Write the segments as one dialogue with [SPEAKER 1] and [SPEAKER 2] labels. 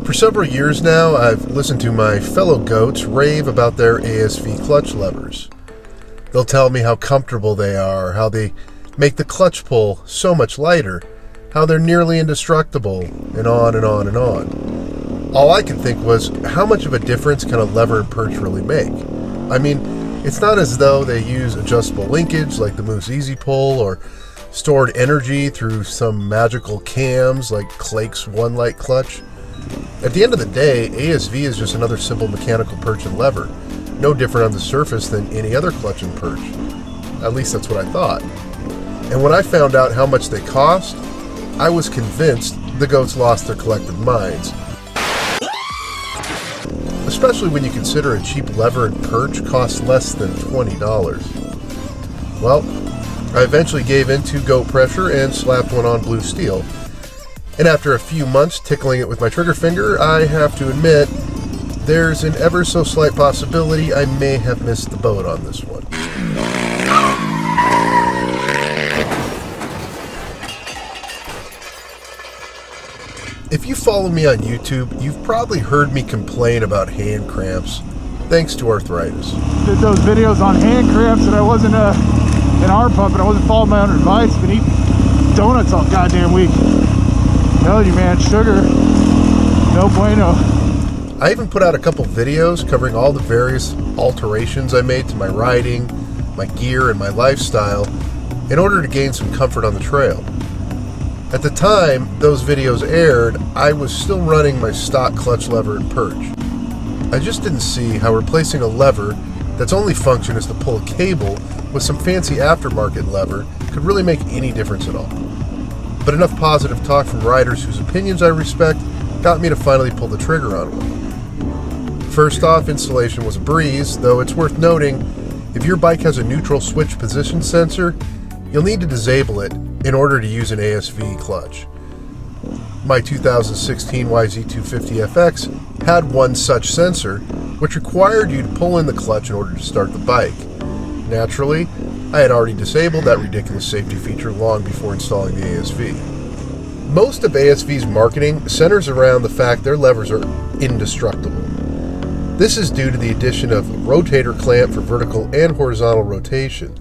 [SPEAKER 1] For several years now, I've listened to my fellow goats rave about their ASV clutch levers. They'll tell me how comfortable they are, how they make the clutch pull so much lighter, how they're nearly indestructible, and on and on and on. All I could think was, how much of a difference can a lever and perch really make? I mean, it's not as though they use adjustable linkage like the Moose Easy Pull, or stored energy through some magical cams like Clake's One Light Clutch. At the end of the day, ASV is just another simple mechanical perch and lever, no different on the surface than any other clutch and perch. At least that's what I thought. And when I found out how much they cost, I was convinced the goats lost their collective minds. Especially when you consider a cheap lever and perch costs less than $20. Well, I eventually gave in to goat pressure and slapped one on blue steel. And after a few months tickling it with my trigger finger, I have to admit, there's an ever so slight possibility I may have missed the boat on this one. If you follow me on YouTube, you've probably heard me complain about hand cramps, thanks to arthritis.
[SPEAKER 2] Did those videos on hand cramps and I wasn't an arm pump and I wasn't following my own advice. Been eating donuts all goddamn week. Tell you, man, sugar, no bueno.
[SPEAKER 1] I even put out a couple videos covering all the various alterations I made to my riding, my gear, and my lifestyle in order to gain some comfort on the trail. At the time those videos aired, I was still running my stock clutch lever and perch. I just didn't see how replacing a lever that's only function is to pull a cable with some fancy aftermarket lever could really make any difference at all. But enough positive talk from riders whose opinions I respect got me to finally pull the trigger on one. First off, installation was a breeze, though it's worth noting, if your bike has a neutral switch position sensor, you'll need to disable it in order to use an ASV clutch. My 2016 YZ250FX had one such sensor, which required you to pull in the clutch in order to start the bike. Naturally, I had already disabled that ridiculous safety feature long before installing the ASV. Most of ASV's marketing centers around the fact their levers are indestructible. This is due to the addition of a rotator clamp for vertical and horizontal rotation.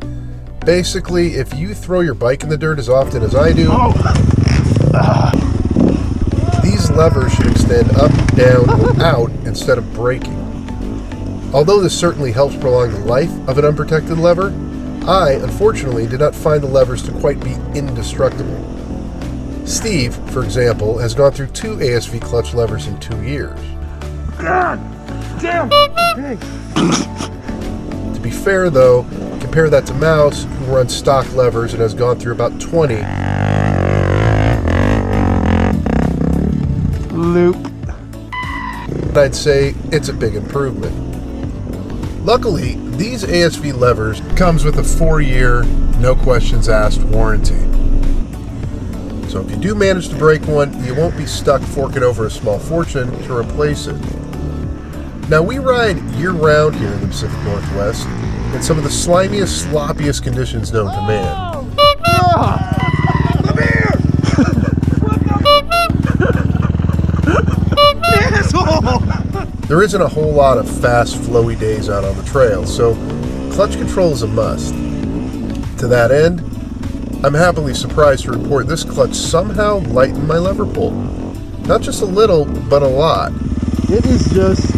[SPEAKER 1] Basically, if you throw your bike in the dirt as often as I do, these levers should extend up, down, or out instead of breaking. Although this certainly helps prolong the life of an unprotected lever, I, unfortunately, did not find the levers to quite be indestructible. Steve, for example, has gone through 2 ASV clutch levers in 2 years.
[SPEAKER 2] God damn!
[SPEAKER 1] To be fair, though, compare that to Mouse, who runs stock levers and has gone through about 20.
[SPEAKER 2] Loop.
[SPEAKER 1] I'd say it's a big improvement. Luckily, these ASV levers comes with a 4-year, no questions asked warranty. So if you do manage to break one, you won't be stuck forking over a small fortune to replace it. Now, we ride year-round here in the Pacific Northwest in some of the slimiest, sloppiest conditions known to man.
[SPEAKER 2] Come here! Asshole!
[SPEAKER 1] There isn't a whole lot of fast, flowy days out on the trail, so clutch control is a must. To that end, I'm happily surprised to report this clutch somehow lightened my lever pull. Not just a little, but a lot.
[SPEAKER 2] It is just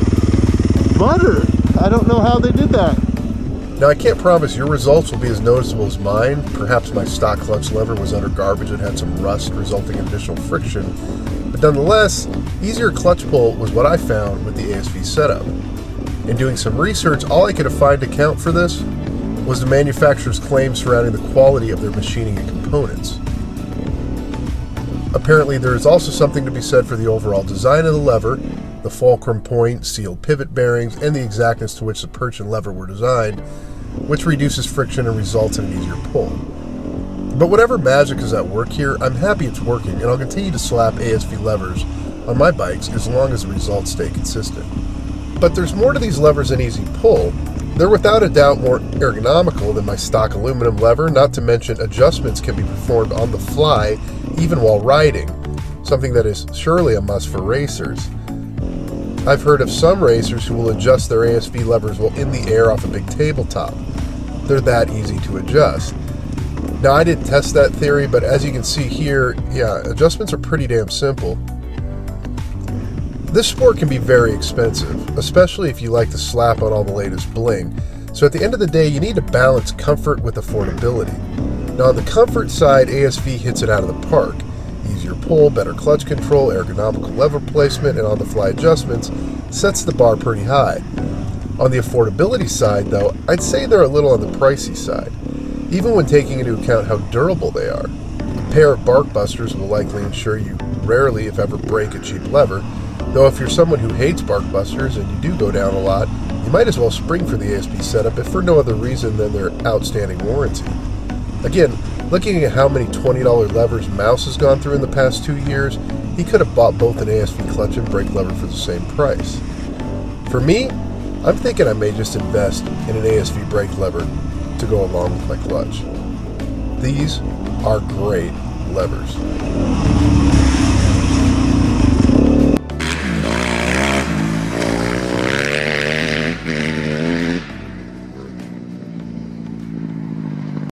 [SPEAKER 2] butter. I don't know how they did that.
[SPEAKER 1] Now, I can't promise your results will be as noticeable as mine. Perhaps my stock clutch lever was under garbage and had some rust, resulting in additional friction. But nonetheless, easier clutch pull was what I found with the ASV setup. In doing some research, all I could find to account for this was the manufacturer's claims surrounding the quality of their machining and components. Apparently, there is also something to be said for the overall design of the lever, the fulcrum point, sealed pivot bearings, and the exactness to which the perch and lever were designed, which reduces friction and results in an easier pull. But whatever magic is at work here, I'm happy it's working, and I'll continue to slap ASV levers on my bikes as long as the results stay consistent. But there's more to these levers than easy pull. They're without a doubt more ergonomical than my stock aluminum lever, not to mention adjustments can be performed on the fly even while riding, something that is surely a must for racers. I've heard of some racers who will adjust their ASV levers while in the air off a big tabletop. They're that easy to adjust. Now, I didn't test that theory, but as you can see here, yeah, adjustments are pretty damn simple. This sport can be very expensive, especially if you like to slap on all the latest bling. So at the end of the day, you need to balance comfort with affordability. Now, on the comfort side, ASV hits it out of the park. Easier pull, better clutch control, ergonomical lever placement, and on-the-fly adjustments sets the bar pretty high. On the affordability side, though, I'd say they're a little on the pricey side, even when taking into account how durable they are. A pair of bark busters will likely ensure you rarely, if ever, break a cheap lever, though if you're someone who hates bark busters and you do go down a lot, you might as well spring for the ASV setup if for no other reason than their outstanding warranty. Again, looking at how many $20 levers Mouse has gone through in the past 2 years, he could have bought both an ASV clutch and brake lever for the same price. For me, I'm thinking I may just invest in an ASV brake lever to go along with my clutch. These are great levers.